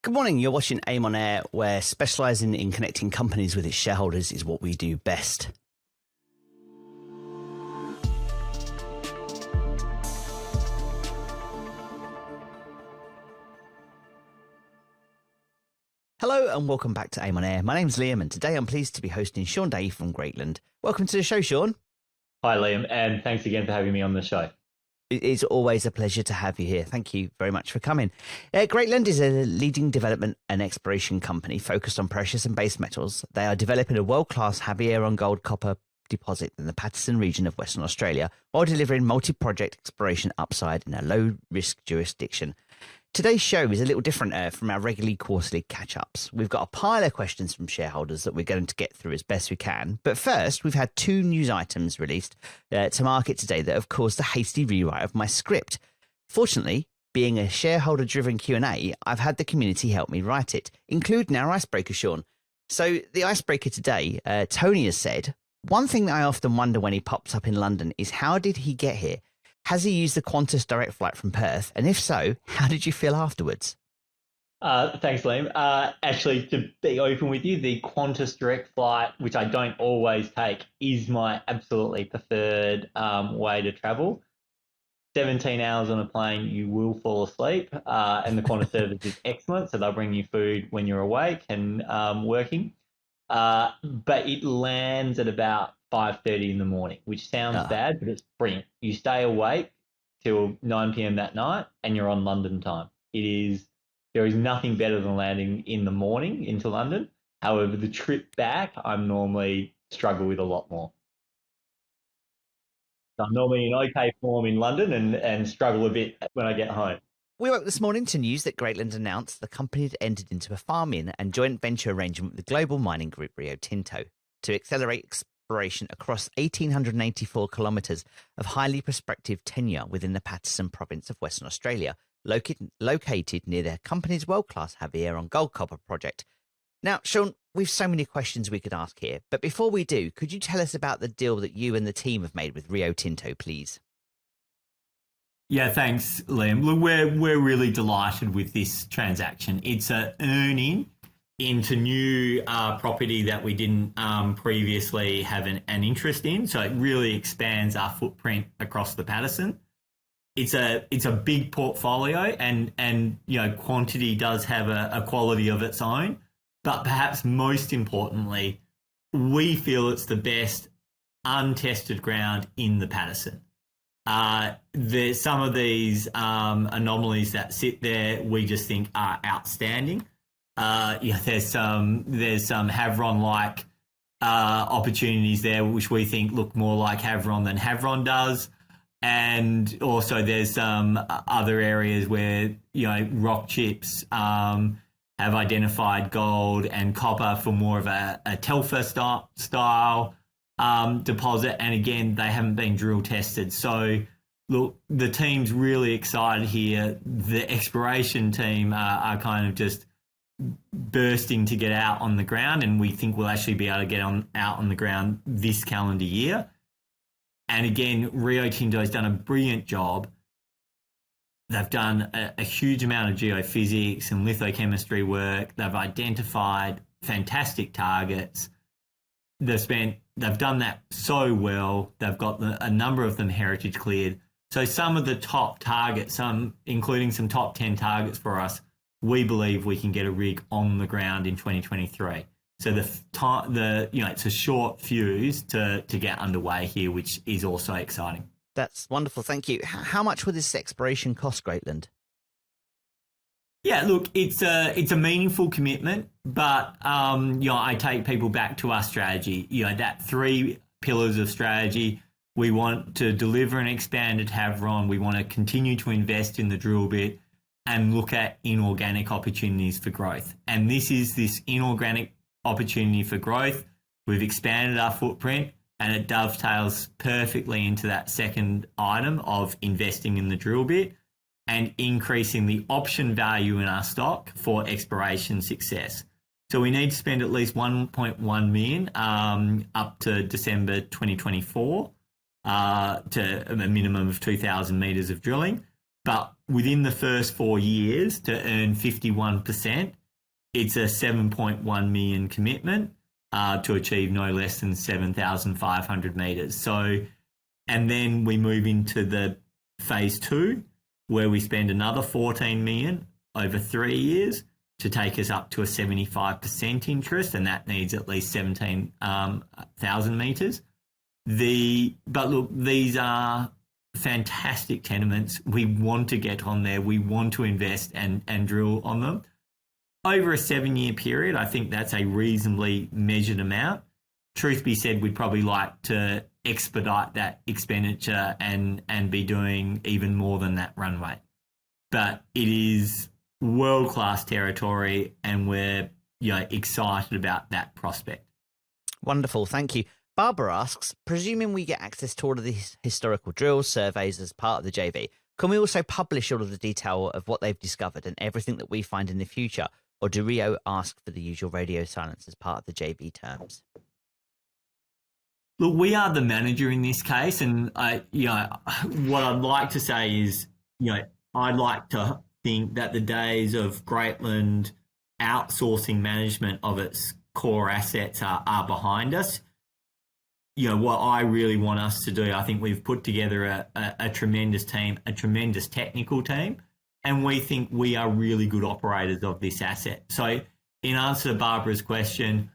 Good morning. You're watching AIM on Air, where specialising in connecting companies with its shareholders is what we do best. Hello and welcome back to AIM on Air. My name's Liam and today I'm pleased to be hosting Sean Day from Greatland. Welcome to the show, Sean. Hi, Liam, and thanks again for having me on the show. It is always a pleasure to have you here. Thank you very much for coming. Greatland is a leading development and exploration company focused on precious and base metals. They are developing a world-class Havieron gold copper deposit in the Paterson region of Western Australia while delivering multi-project exploration upside in a low-risk jurisdiction. Today's show is a little different from our regularly quarterly catch-ups. We've got a pile of questions from shareholders that we're going to get through as best we can. But first, we've had two news items released to market today that have caused a hasty rewrite of my script. Fortunately, being a shareholder-driven Q&A, I've had the community help me write it, including our icebreaker, Sean. So the icebreaker today, Tony has said, one thing that I often wonder when he pops up in London is how did he get here? Has he used the Qantas direct flight from Perth? And if so, how did you feel afterwards? Thanks, Liam. Actually, to be open with you, the Qantas direct flight, which I don't always take, is my absolutely preferred way to travel. 17 hours on a plane, you will fall asleep, and the Qantas service is excellent, so they'll bring you food when you're awake and working. But it lands at about 5:30 in the morning, which sounds bad, but it's brilliant. You stay awake till 9 p.m. that night and you're on London time. There is nothing better than landing in the morning into London. However, the trip back, I'm normally struggle with a lot more. So I'm normally in okay form in London and struggle a bit when I get home. We woke this morning to news that Greatland announced the company had entered into a farm-in and joint venture arrangement with the global mining group Rio Tinto to accelerate exploration across 1,884 kilometres of highly prospective tenure within the Paterson province of Western Australia, located near their company's world-class Havieron gold copper project. Now, Sean, we've so many questions we could ask here, but before we do, could you tell us about the deal that you and the team have made with Rio Tinto, please? Yeah, thanks, Liam. Look, we're really delighted with this transaction. It's an earning into new property that we didn't previously have an interest in, so it really expands our footprint across the Paterson. It's a big portfolio, and you know, quantity does have a quality of its own, but perhaps most importantly, we feel it's the best untested ground in the Paterson. There's some of these anomalies that sit there we just think are outstanding. There's some Havieron-like opportunities there, which we think look more like Havieron than Havieron does. And also there's some other areas where, you know, rock chips have identified gold and copper for more of a Telfer style deposit. And again, they haven't been drill tested. So look, the team's really excited here. The exploration team are kind of just bursting to get out on the ground, and we think we'll actually be able to get out on the ground this calendar year. And again, Rio Tinto has done a brilliant job. They've done a huge amount of geophysics and lithochemistry work. They've identified fantastic targets. They've done that so well. They've got a number of them heritage cleared. So some of the top targets, including some top 10 targets for us, we believe we can get a rig on the ground in 2023. So it's a short fuse to get underway here, which is also exciting. That's wonderful. Thank you. How much will this exploration cost Greatland? Yeah, look, it's a meaningful commitment, but I take people back to our strategy. That 3 pillars of strategy. We want to deliver an expanded Havieron. We want to continue to invest in the drill bit and look at inorganic opportunities for growth. And this is this inorganic opportunity for growth. We've expanded our footprint, and it dovetails perfectly into that second item of investing in the drill bit and increasing the option value in our stock for exploration success. So we need to spend at least 1.1 million up to December 2024 to a minimum of 2,000 metres of drilling. But within the first 4 years to earn 51%, it's a 7.1 million commitment to achieve no less than 7,500 metres. So, and then we move into the phase 2, where we spend another 14 million over 3 years to take us up to a 75% interest, and that needs at least 17,000 metres. But look, these are fantastic tenements. We want to get on there. We want to invest and drill on them. Over a 7-year period, I think that's a reasonably measured amount. Truth be said, we'd probably like to expedite that expenditure and be doing even more than that runway. But it is world-class territory, and we're excited about that prospect. Wonderful, thank you. Barbara asks, presuming we get access to all of these historical drills, surveys as part of the JV, can we also publish all of the detail of what they've discovered and everything that we find in the future? Or do Rio ask for the usual radio silence as part of the JV terms? Look, we are the manager in this case, and what I'd like to say is, I'd like to think that the days of Greatland outsourcing management of its core assets are behind us. What I really want us to do, I think we've put together a tremendous team, a tremendous technical team, and we think we are really good operators of this asset. So in answer to Barbara's question,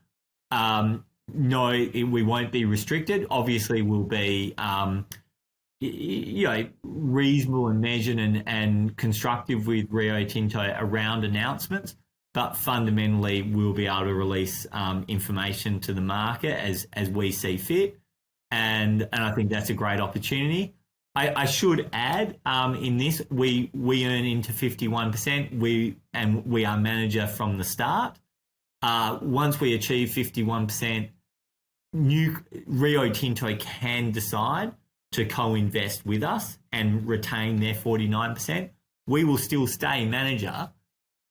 no, we won't be restricted. Obviously, we'll be reasonable and measured and constructive with Rio Tinto around announcements, but fundamentally we'll be able to release information to the market as we see fit, and I think that's a great opportunity. I should add, in this, we earn into 51%. We are manager from the start. Once we achieve 51%, Rio Tinto can decide to co-invest with us and retain their 49%. We will still stay manager,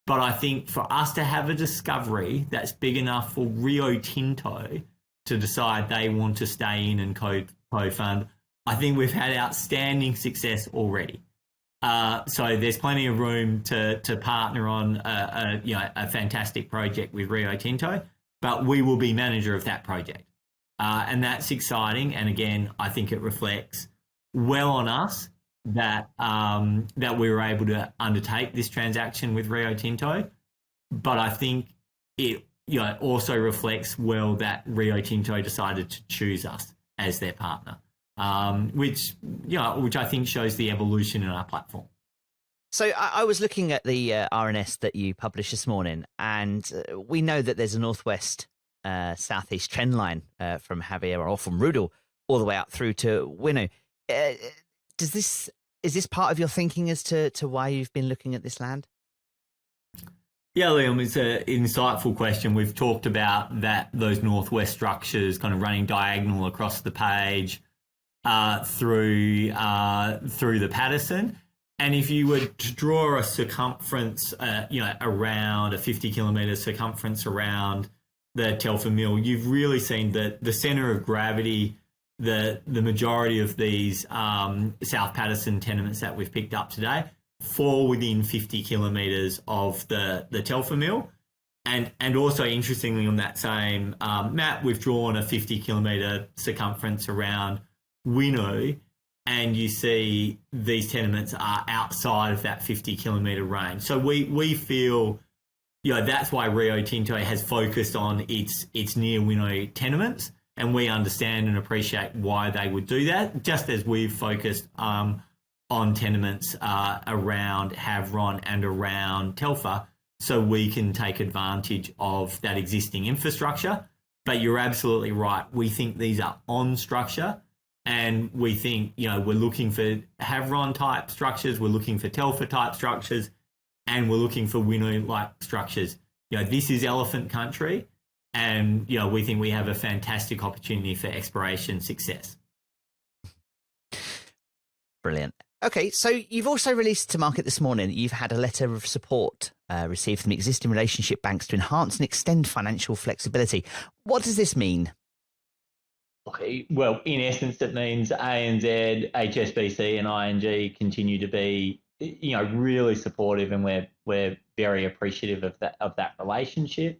but I think for us to have a discovery that's big enough for Rio Tinto to decide they want to stay in and co-fund, I think we've had outstanding success already. So there's plenty of room to partner on a fantastic project with Rio Tinto, but we will be manager of that project. And that's exciting. And again, I think it reflects well on us that we were able to undertake this transaction with Rio Tinto. But I think it also reflects well that Rio Tinto decided to choose us as their partner, which I think shows the evolution in our platform. So I was looking at the RNS that you published this morning, and we know that there's a northwest southeast trend line from Havieron or from Rudel all the way out through to Winu. Is this part of your thinking as to why you've been looking at this land? Yeah, Liam, it's an insightful question. We've talked about those northwest structures kind of running diagonal across the page through the Paterson. And if you were to draw a circumference, around a 50-kilometre circumference around the Telfer mill, you've really seen that the centre of gravity, the majority of these South Paterson tenements that we've picked up today fall within 50 kilometres of the Telfer mill. And also, interestingly, on that same map, we've drawn a 50-kilometre circumference around Winu, and you see these tenements are outside of that 50-kilometre range. So we feel, that's why Rio Tinto has focused on its near Winu tenements, and we understand and appreciate why they would do that, just as we've focused on tenements around Havieron and around Telfer, so we can take advantage of that existing infrastructure. But you're absolutely right. We think these are on structure, and we think, we're looking for Havieron type structures, we're looking for Telfer type structures, and we're looking for Winu like structures. This is elephant country, and we think we have a fantastic opportunity for exploration success. Brilliant. Okay, so you've also released to market this morning that you've had a letter of support received from existing relationship banks to enhance and extend financial flexibility. What does this mean? Okay, well, in essence, it means ANZ, HSBC and ING continue to be really supportive, and we're very appreciative of that relationship.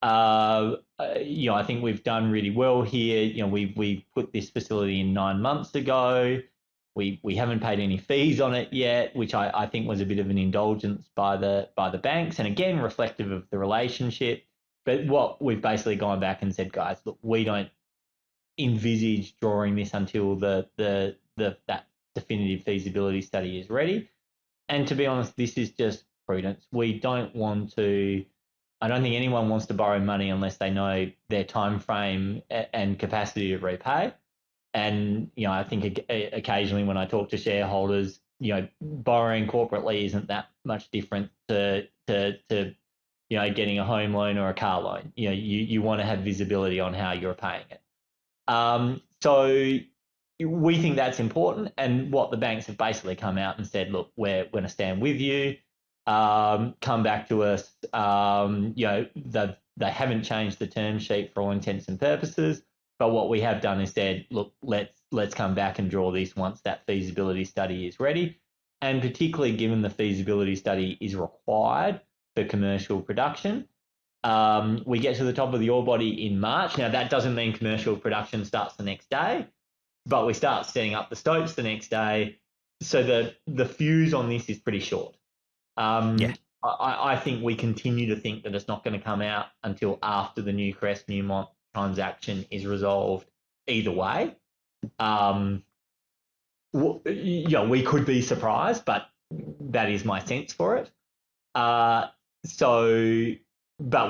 I think we've done really well here. We put this facility in 9 months ago. We haven't paid any fees on it yet, which I think was a bit of an indulgence by the banks, and again reflective of the relationship. But what we've basically gone back and said, guys, look, we don't envisage drawing this until that definitive feasibility study is ready. And to be honest, this is just prudence. We don't want to. I don't think anyone wants to borrow money unless they know their time frame and capacity to repay. And I think occasionally when I talk to shareholders, borrowing corporately isn't that much different to getting a home loan or a car loan. You want to have visibility on how you're paying it. So we think that's important. And what the banks have basically come out and said, look, we're going to stand with you. Come back to us. They haven't changed the term sheet for all intents and purposes. But what we have done is said, look, let's come back and draw this once that feasibility study is ready. And particularly given the feasibility study is required for commercial production, we get to the top of the ore body in March. Now, that doesn't mean commercial production starts the next day, but we start setting up the stopes the next day. So the fuse on this is pretty short. I think we continue to think that it's not going to come out until after the Newcrest Newmont transaction is resolved either way. We could be surprised, but that is my sense for it. But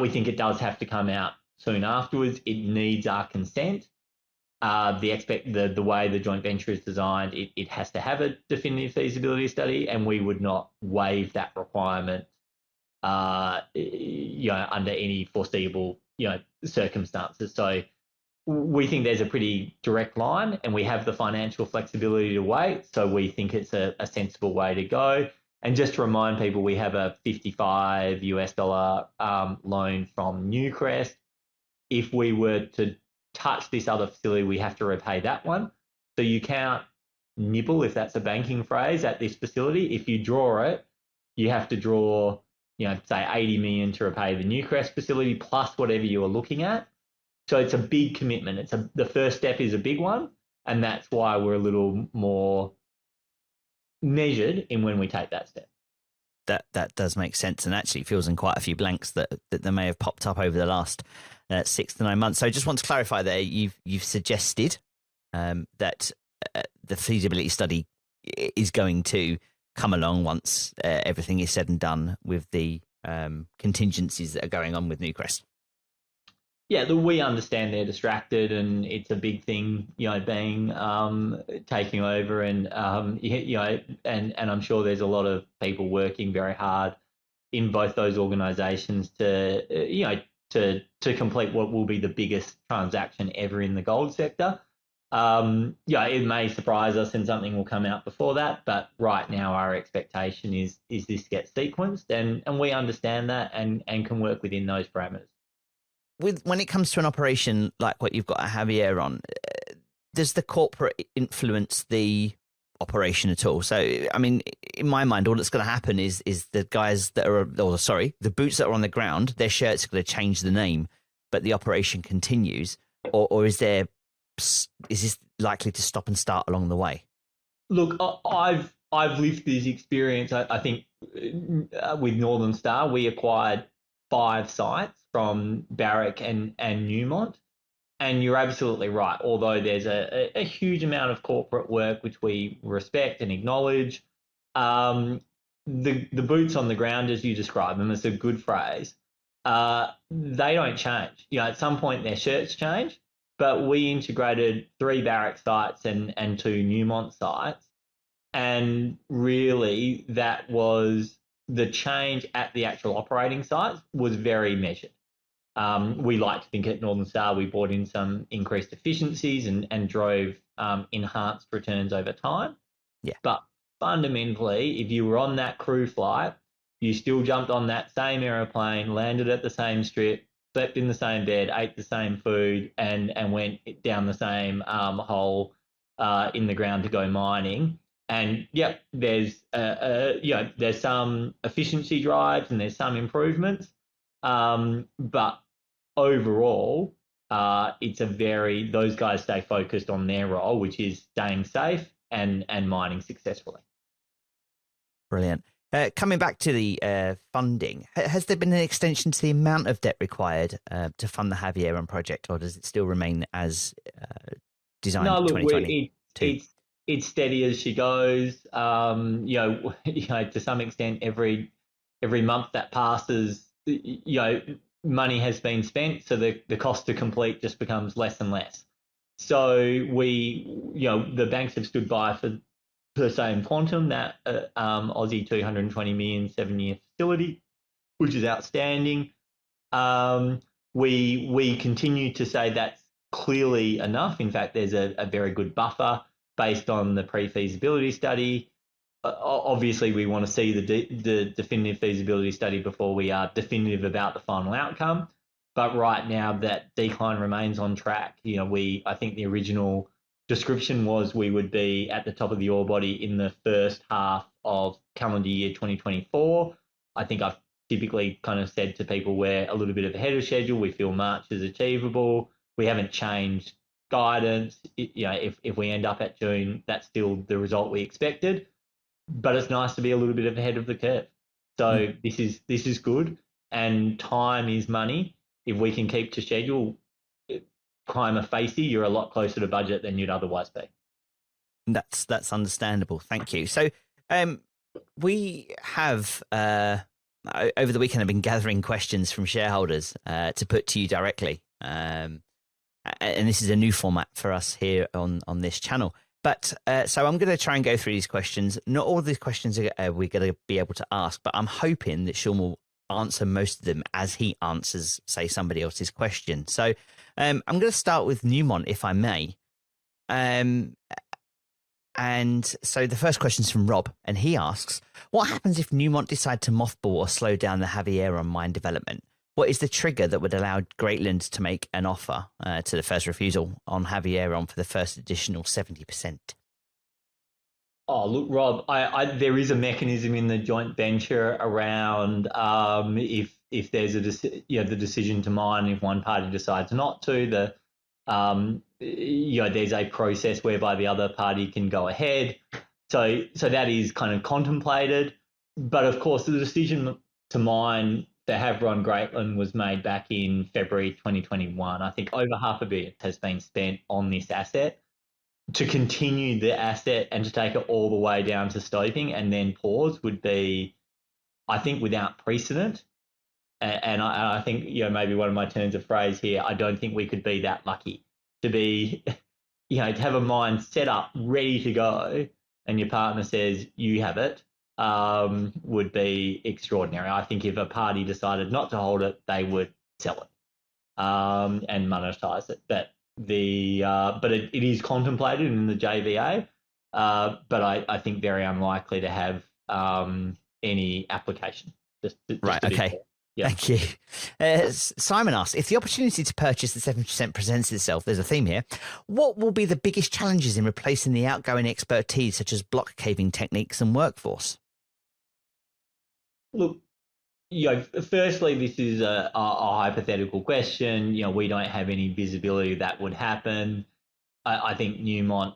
we think it does have to come out soon afterwards. It needs our consent. The way the joint venture is designed, it has to have a definitive feasibility study, and we would not waive that requirement, under any foreseeable, circumstances. So we think there's a pretty direct line, and we have the financial flexibility to wait. So we think it's a sensible way to go. And just to remind people, we have a $55 loan from Newcrest. If we were to touch this other facility, we have to repay that one. So you can't nibble, if that's a banking phrase, at this facility. If you draw it, you have to draw, say 80 million to repay the Newcrest facility plus whatever you are looking at. So it's a big commitment. The first step is a big one, and that's why we're a little more measured in when we take that step. That does make sense, and actually fills in quite a few blanks that there may have popped up over the last 6 to 9 months. So I just want to clarify there. You've suggested that the feasibility study is going to come along once everything is said and done with the contingencies that are going on with Newcrest. Yeah, we understand they're distracted, and it's a big thing, being taking over, and and I'm sure there's a lot of people working very hard in both those organisations to complete what will be the biggest transaction ever in the gold sector. It may surprise us and something will come out before that, but right now our expectation is this gets sequenced, and we understand that and can work within those parameters. When it comes to an operation like what you've got at Havieron, does the corporate influence the operation at all? So, I mean, in my mind, all that's going to happen is the guys that are, the boots that are on the ground, their shirts are going to change the name, but the operation continues, or is this likely to stop and start along the way? Look, I've lived this experience. I think with Northern Star, we acquired 5 sites from Barrick and Newmont. And you're absolutely right. Although there's a huge amount of corporate work, which we respect and acknowledge, the boots on the ground, as you describe them, it's a good phrase, they don't change. At some point their shirts change, but we integrated 3 Barrick sites and 2 Newmont sites. And really that was the change at the actual operating sites was very measured. We like to think at Northern Star we brought in some increased efficiencies and drove enhanced returns over time. Yeah. But fundamentally, if you were on that crew flight, you still jumped on that same aeroplane, landed at the same strip, slept in the same bed, ate the same food, and went down the same hole in the ground to go mining. And yep, there's there's some efficiency drives and there's some improvements, but overall, those guys stay focused on their role, which is staying safe and mining successfully. Brilliant. Coming back to the funding, has there been an extension to the amount of debt required to fund the Havieron project, or does it still remain as designed No, in look, 2022? it's steady as she goes. To some extent, every month that passes, money has been spent, so the cost to complete just becomes less and less. So the banks have stood by for the same quantum, that Aussie 220 million 7-year facility, which is outstanding. We continue to say that's clearly enough. In fact, there's a very good buffer based on the pre-feasibility study. Obviously, we want to see the definitive feasibility study before we are definitive about the final outcome. But right now, that decline remains on track. I think the original description was we would be at the top of the ore body in the first half of calendar year 2024. I think I've typically kind of said to people we're a little bit ahead of schedule. We feel March is achievable. We haven't changed guidance. If we end up at June, that's still the result we expected. But it's nice to be a little bit ahead of the curve. So this is good, and time is money. If we can keep to schedule, prima facie, you're a lot closer to budget than you'd otherwise be. That's understandable. Thank you. So we have over the weekend I've been gathering questions from shareholders to put to you directly, and this is a new format for us here on this channel. But so I'm going to try and go through these questions. Not all of these questions are we're going to be able to ask, but I'm hoping that Sean will answer most of them as he answers, say, somebody else's question. So I'm going to start with Newmont, if I may. And so the first question is from Rob, and he asks, what happens if Newmont decide to mothball or slow down the Havieron mine development? What is the trigger that would allow Greatland to make an offer to the first refusal on Havieron for the first additional 70%? Oh, look, Rob, there is a mechanism in the joint venture around if there's the decision to mine, if one party decides not to, there's a process whereby the other party can go ahead. So that is kind of contemplated. But of course, the decision to mine the Havieron Greatland was made back in February 2021. I think over half of it has been spent on this asset. To continue the asset and to take it all the way down to stoping and then pause would be, I think, without precedent. And I think, maybe one of my turns of phrase here, I don't think we could be that lucky to be, to have a mine set up, ready to go, and your partner says you have it, would be extraordinary. I think if a party decided not to hold it, they would sell it and monetize it. But it is contemplated in the JVA, but I think very unlikely to have any application. Just right, okay. Yeah. Thank you. Simon asks, if the opportunity to purchase the 7% presents itself, there's a theme here, what will be the biggest challenges in replacing the outgoing expertise such as block caving techniques and workforce? Look, firstly, this is a hypothetical question. We don't have any visibility that would happen. I think Newmont,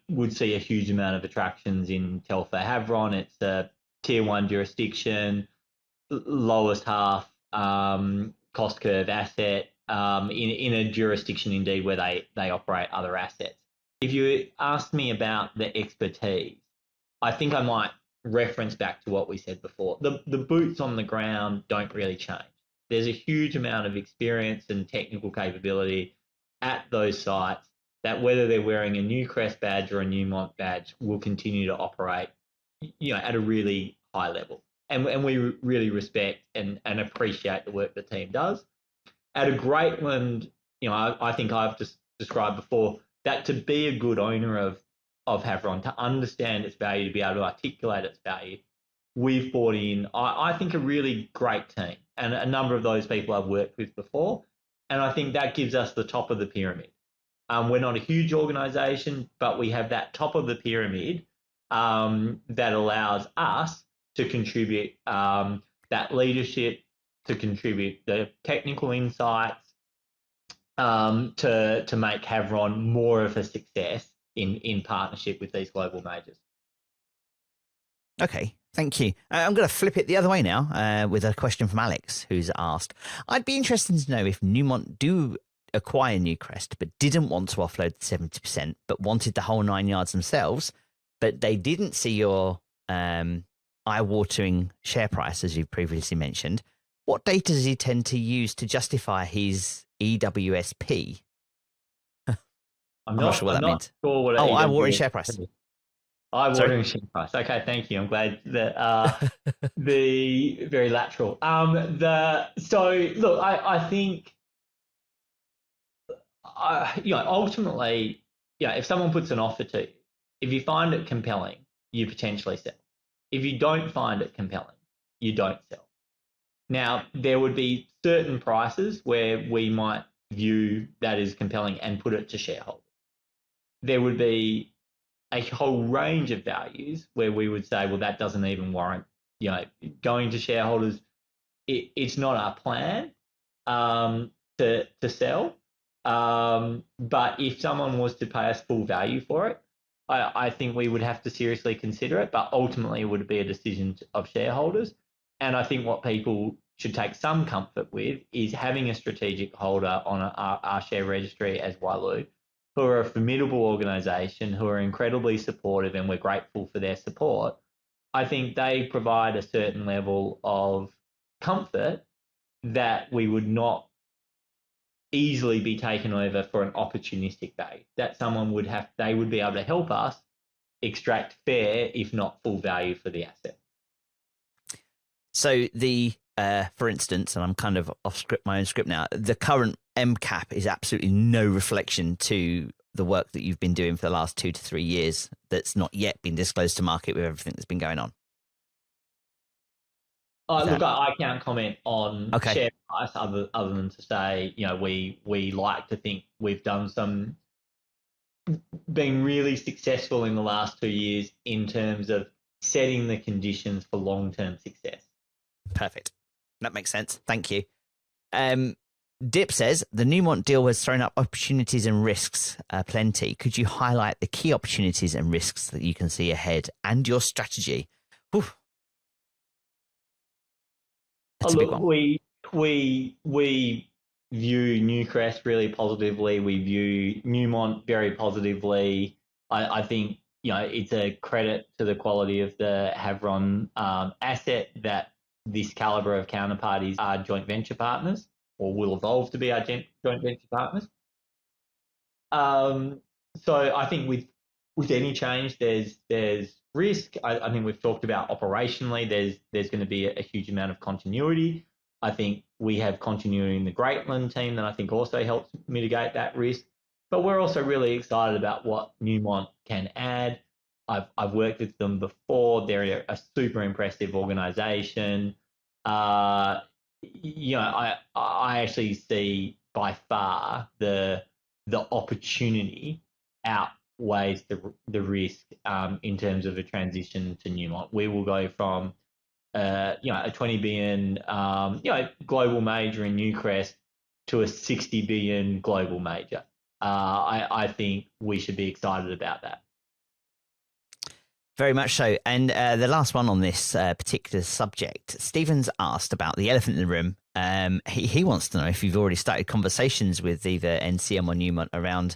would see a huge amount of attractions in Telfer Havieron. It's a tier 1 jurisdiction, lowest half cost curve asset in a jurisdiction indeed where they operate other assets. If you asked me about the expertise, I think I might reference back to what we said before. The boots on the ground don't really change. There's a huge amount of experience and technical capability at those sites that whether they're wearing a Newcrest badge or a Newmont badge will continue to operate, at a really high level. And we really respect and appreciate the work the team does. At a Greatland, I think I've just described before that to be a good owner of Havieron, to understand its value, to be able to articulate its value, we've brought in, I think, a really great team. And a number of those people I've worked with before. And I think that gives us the top of the pyramid. We're not a huge organisation, but we have that top of the pyramid that allows us to contribute that leadership, to contribute the technical insights, to make Havieron more of a success in partnership with these global majors. Okay, thank you. I'm going to flip it the other way now with a question from Alex, who's asked, I'd be interested to know if Newmont do acquire Newcrest, but didn't want to offload the 70%, but wanted the whole 9 yards themselves, but they didn't see your eye-watering share price, as you previously mentioned. What data does he tend to use to justify his EWSP? I'm not sure what that means. Sure what eye-watering share price. Eye-watering share price. Okay, thank you. I'm glad that the very lateral. So look, I think ultimately, if someone puts an offer to you, if you find it compelling, you potentially sell. If you don't find it compelling, you don't sell. Now, there would be certain prices where we might view that as compelling and put it to shareholders. There would be a whole range of values where we would say, well, that doesn't even warrant, going to shareholders. It's not our plan to sell. But if someone was to pay us full value for it, I think we would have to seriously consider it. But ultimately, it would be a decision of shareholders. And I think what people should take some comfort with is having a strategic holder on our share registry as Wyloo, who are a formidable organisation, who are incredibly supportive, and we're grateful for their support. I think they provide a certain level of comfort that we would not easily be taken over for an opportunistic value, that someone they would be able to help us extract fair, if not full value for the asset. So for instance, and I'm kind of off script, my own script now, the current MCAP is absolutely no reflection to the work that you've been doing for the last 2 to 3 years that's not yet been disclosed to market with everything that's been going on. Look, I can't comment on share price other than to say, we like to think we've been really successful in the last 2 years in terms of setting the conditions for long-term success. Perfect. That makes sense. Thank you. Dip says, the Newmont deal has thrown up opportunities and risks plenty. Could you highlight the key opportunities and risks that you can see ahead and your strategy? Whew. Look, we view Newcrest really positively. We view Newmont very positively. I think, it's a credit to the quality of the Havieron asset that this calibre of counterparties are joint venture partners, or will evolve to be our joint venture partners. So I think with any change, there's risk. I think we've talked about operationally, there's going to be a huge amount of continuity. I think we have continuity in the Greatland team that I think also helps mitigate that risk. But we're also really excited about what Newmont can add. I've worked with them before. They're a super impressive organisation. I actually see by far the opportunity outweighs the risk in terms of a transition to Newmont. We will go from a 20 billion global major in Newcrest to a 60 billion global major. I think we should be excited about that. Very much so. And the last one on this particular subject, Stephen's asked about the elephant in the room. He wants to know if you've already started conversations with either NCM or Newmont around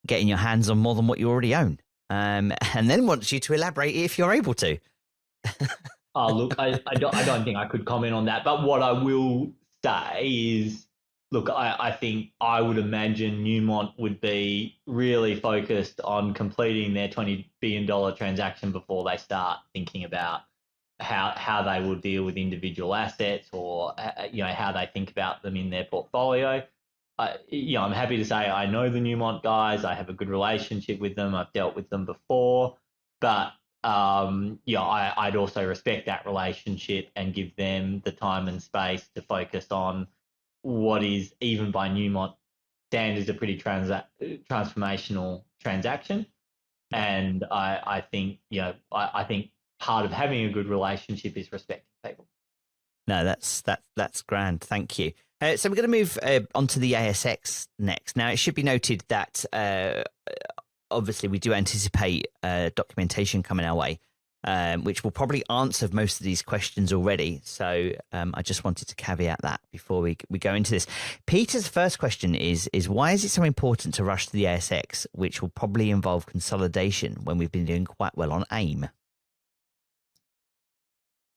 getting your hands on more than what you already own, and then wants you to elaborate if you're able to. Look, I don't think I could comment on that. But what I will say is, look, I think I would imagine Newmont would be really focused on completing their $20 billion transaction before they start thinking about how they will deal with individual assets, or how they think about them in their portfolio. I'm happy to say I know the Newmont guys. I have a good relationship with them. I've dealt with them before, but I'd also respect that relationship and give them the time and space to focus on what is, even by Newmont standards, a pretty transformational transaction. And I think, I think part of having a good relationship is respecting people. No, that's grand. Thank you. So we're going to move on to the ASX next. Now, it should be noted that obviously we do anticipate documentation coming our way, which will probably answer most of these questions already. So I just wanted to caveat that before we go into this. Peter's first question is why is it so important to rush to the ASX, which will probably involve consolidation when we've been doing quite well on AIM?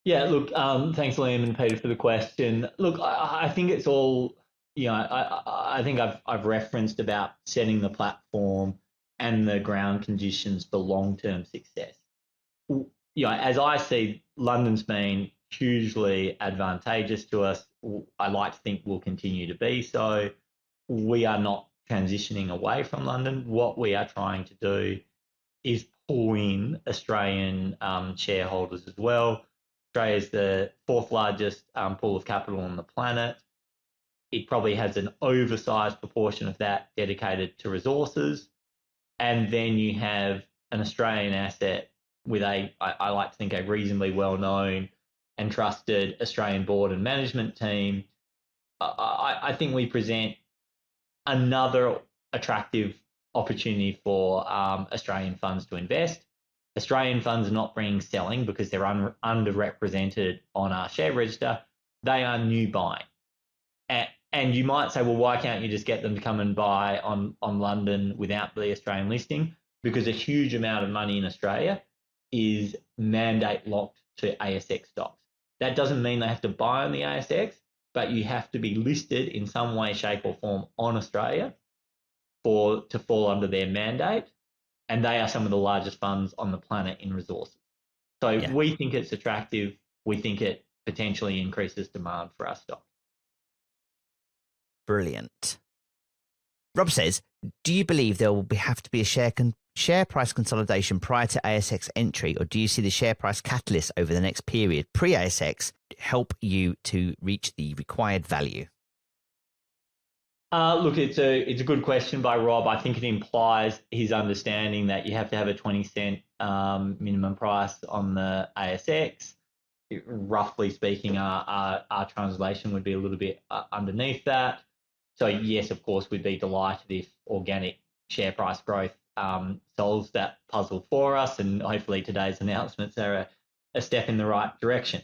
Yeah, look, thanks, Liam and Peter, for the question. Look, I think it's all, I think I've referenced about setting the platform and the ground conditions for long-term success. As I see, London's been hugely advantageous to us. I like to think we'll continue to be so. We are not transitioning away from London. What we are trying to do is pull in Australian shareholders as well. Australia is the fourth largest pool of capital on the planet. It probably has an oversized proportion of that dedicated to resources. And then you have an Australian asset with I like to think, a reasonably well-known and trusted Australian board and management team. I think we present another attractive opportunity for Australian funds to invest. Australian funds are not bringing selling because they're underrepresented on our share register. They are new buying. And you might say, well, why can't you just get them to come and buy on London without the Australian listing? Because a huge amount of money in Australia is mandate locked to ASX stocks. That doesn't mean they have to buy on the ASX, but you have to be listed in some way, shape or form on Australia to fall under their mandate. And they are some of the largest funds on the planet in resources. So we think it's attractive. We think it potentially increases demand for our stock. Brilliant. Rob says, do you believe there will have to be a share price consolidation prior to ASX entry, or do you see the share price catalyst over the next period pre-ASX help you to reach the required value? Look, it's a good question by Rob. I think it implies his understanding that you have to have a 20-cent minimum price on the ASX. Roughly speaking, our translation would be a little bit underneath that. So yes, of course, we'd be delighted if organic share price growth solves that puzzle for us, and hopefully today's announcements are a step in the right direction.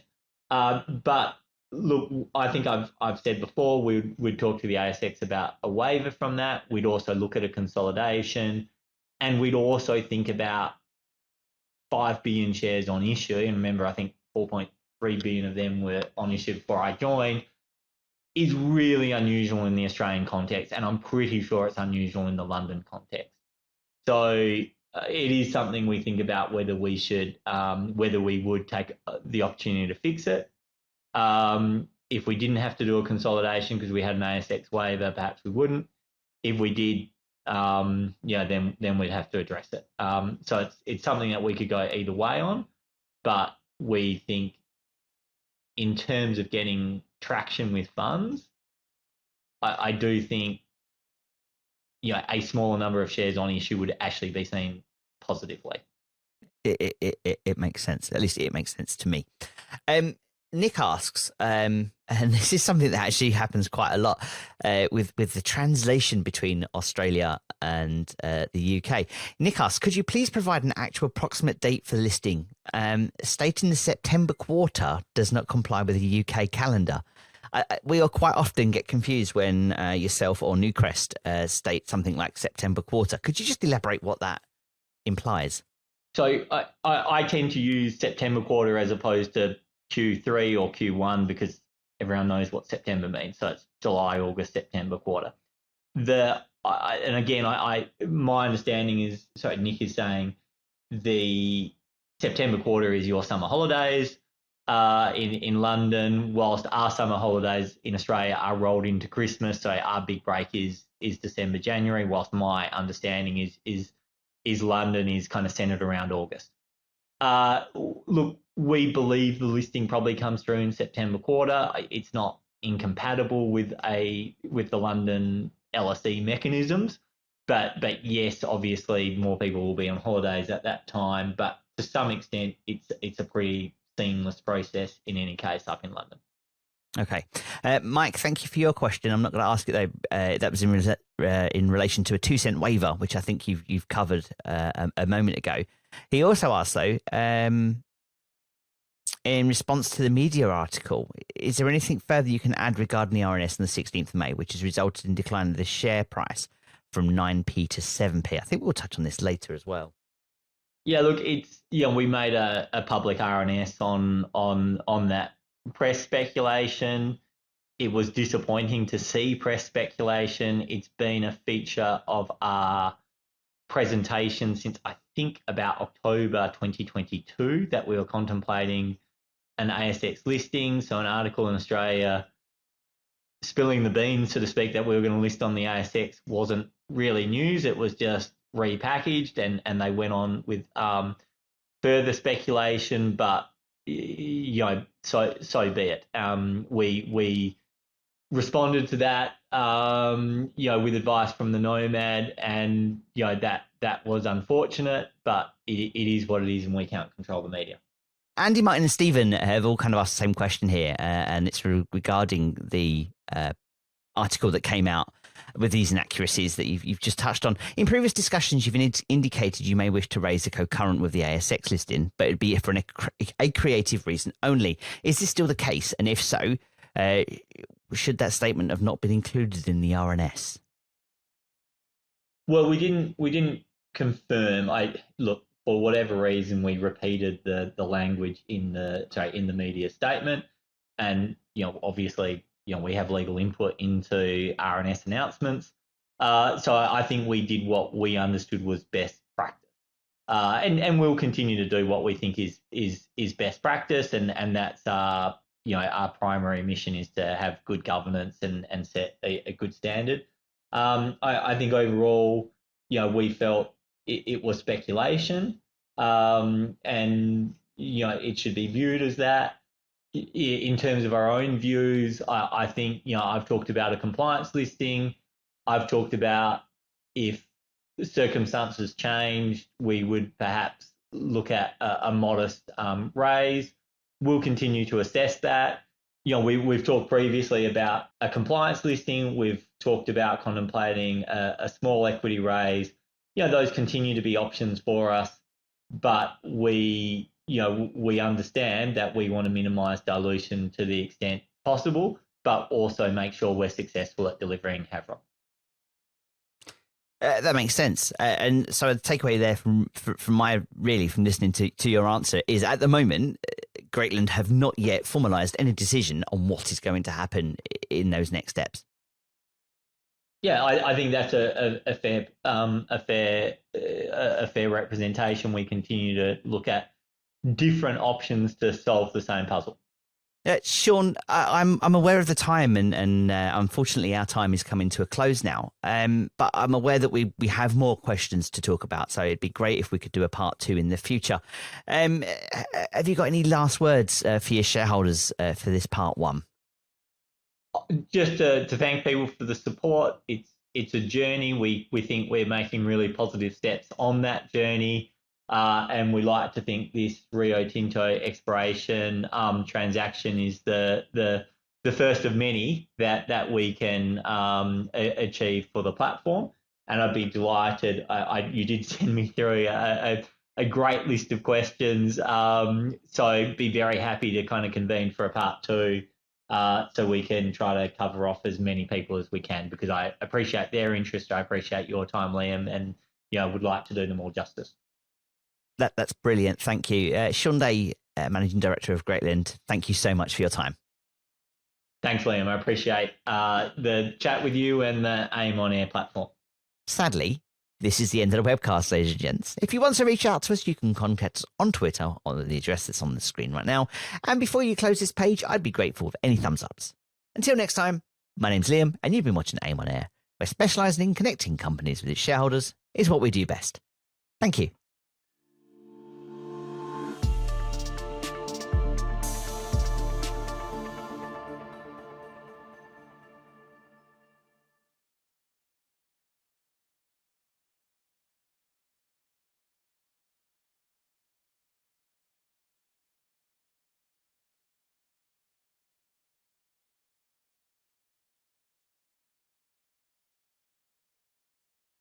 But look, I think I've said before, we'd talk to the ASX about a waiver from that. We'd also look at a consolidation, and we'd also think about 5 billion shares on issue. And remember, I think 4.3 billion of them were on issue before I joined. Is really unusual in the Australian context, and I'm pretty sure it's unusual in the London context. So it is something we think about whether we would take the opportunity to fix it. If we didn't have to do a consolidation because we had an ASX waiver, perhaps we wouldn't. If we did, then we'd have to address it. So it's something that we could go either way on, but we think in terms of getting traction with funds, I do think a smaller number of shares on issue would actually be seen positively. It makes sense. At least it makes sense to me. Nick asks, and this is something that actually happens quite a lot with the translation between Australia and the UK. Nick asks, could you please provide an actual approximate date for the listing? Stating the September quarter does not comply with the UK calendar. We will quite often get confused when yourself or Newcrest state something like September quarter. Could you just elaborate what that implies? So I tend to use September quarter as opposed to Q3 or Q1 because everyone knows what September means. So it's July, August, September quarter. And again, my understanding is, sorry, Nick is saying the September quarter is your summer holidays in London, whilst our summer holidays in Australia are rolled into Christmas. So our big break is December, January, whilst my understanding is London is kind of centered around August. Look, we believe the listing probably comes through in September quarter. It's not incompatible with the London LSE mechanisms. but yes, obviously more people will be on holidays at that time. But to some extent, it's a pretty seamless process in any case up in London. Okay. Mike, thank you for your question. I'm not going to ask it, though. That was in relation to a 2-cent waiver, which I think you've covered a moment ago. He also asked, though, in response to the media article, is there anything further you can add regarding the RNS on the 16th of May, which has resulted in decline of the share price from 9p to 7p? I think we'll touch on this later as well. Yeah, look, we made a public RNS on that press speculation. It was disappointing to see press speculation. It's been a feature of our presentation since I think about October 2022 that we were contemplating an ASX listing, so an article in Australia spilling the beans, so to speak, that we were going to list on the ASX wasn't really news. It was just repackaged, and they went on with further speculation. But so be it. We responded to that, with advice from the Nomad, and that was unfortunate, but it is what it is, and we can't control the media. Andy, Martin, and Stephen have all kind of asked the same question here, and it's regarding the article that came out with these inaccuracies that you've just touched on. In previous discussions, you've indicated you may wish to raise a concurrent with the ASX listing, but it'd be for a creative reason only. Is this still the case? And if so, should that statement have not been included in the RNS? Well, we didn't confirm. For whatever reason, we repeated the language in the media statement, and obviously, we have legal input into RNS announcements. So I think we did what we understood was best practice, and we'll continue to do what we think is best practice, and that's our primary mission is to have good governance and set a good standard. I think overall, we felt it was speculation, and it should be viewed as that. In terms of our own views, I think I've talked about a compliance listing. I've talked about if circumstances change, we would perhaps look at a modest raise. We'll continue to assess that. We've talked previously about a compliance listing. We've talked about contemplating a small equity raise. Those continue to be options for us, but we understand that we want to minimise dilution to the extent possible, but also make sure we're successful at delivering Havieron. That makes sense. And so the takeaway there from listening to your answer is, at the moment, Greatland have not yet formalised any decision on what is going to happen in those next steps. Yeah, I think that's a fair representation. We continue to look at different options to solve the same puzzle. Sean, I'm aware of the time, and unfortunately our time is coming to a close now. But I'm aware that we have more questions to talk about, so it'd be great if we could do a part 2 in the future. Have you got any last words for your shareholders for this part 1? Just to thank people for the support. It's a journey. We think we're making really positive steps on that journey. And we like to think this Rio Tinto exploration transaction is the first of many that we can achieve for the platform. And I'd be delighted. You did send me through a great list of questions, so be very happy to kind of convene for a part 2, so we can try to cover off as many people as we can, because I appreciate their interest. I appreciate your time, Liam, and would like to do them all justice. That's brilliant. Thank you. Sean Day, Managing Director of Greatland, thank you so much for your time. Thanks, Liam. I appreciate the chat with you and the AIM on Air platform. Sadly, this is the end of the webcast, ladies and gents. If you want to reach out to us, you can contact us on Twitter on the address that's on the screen right now. And before you close this page, I'd be grateful for any thumbs ups. Until next time, my name's Liam, and you've been watching AIM on Air, where specialising in connecting companies with its shareholders is what we do best. Thank you.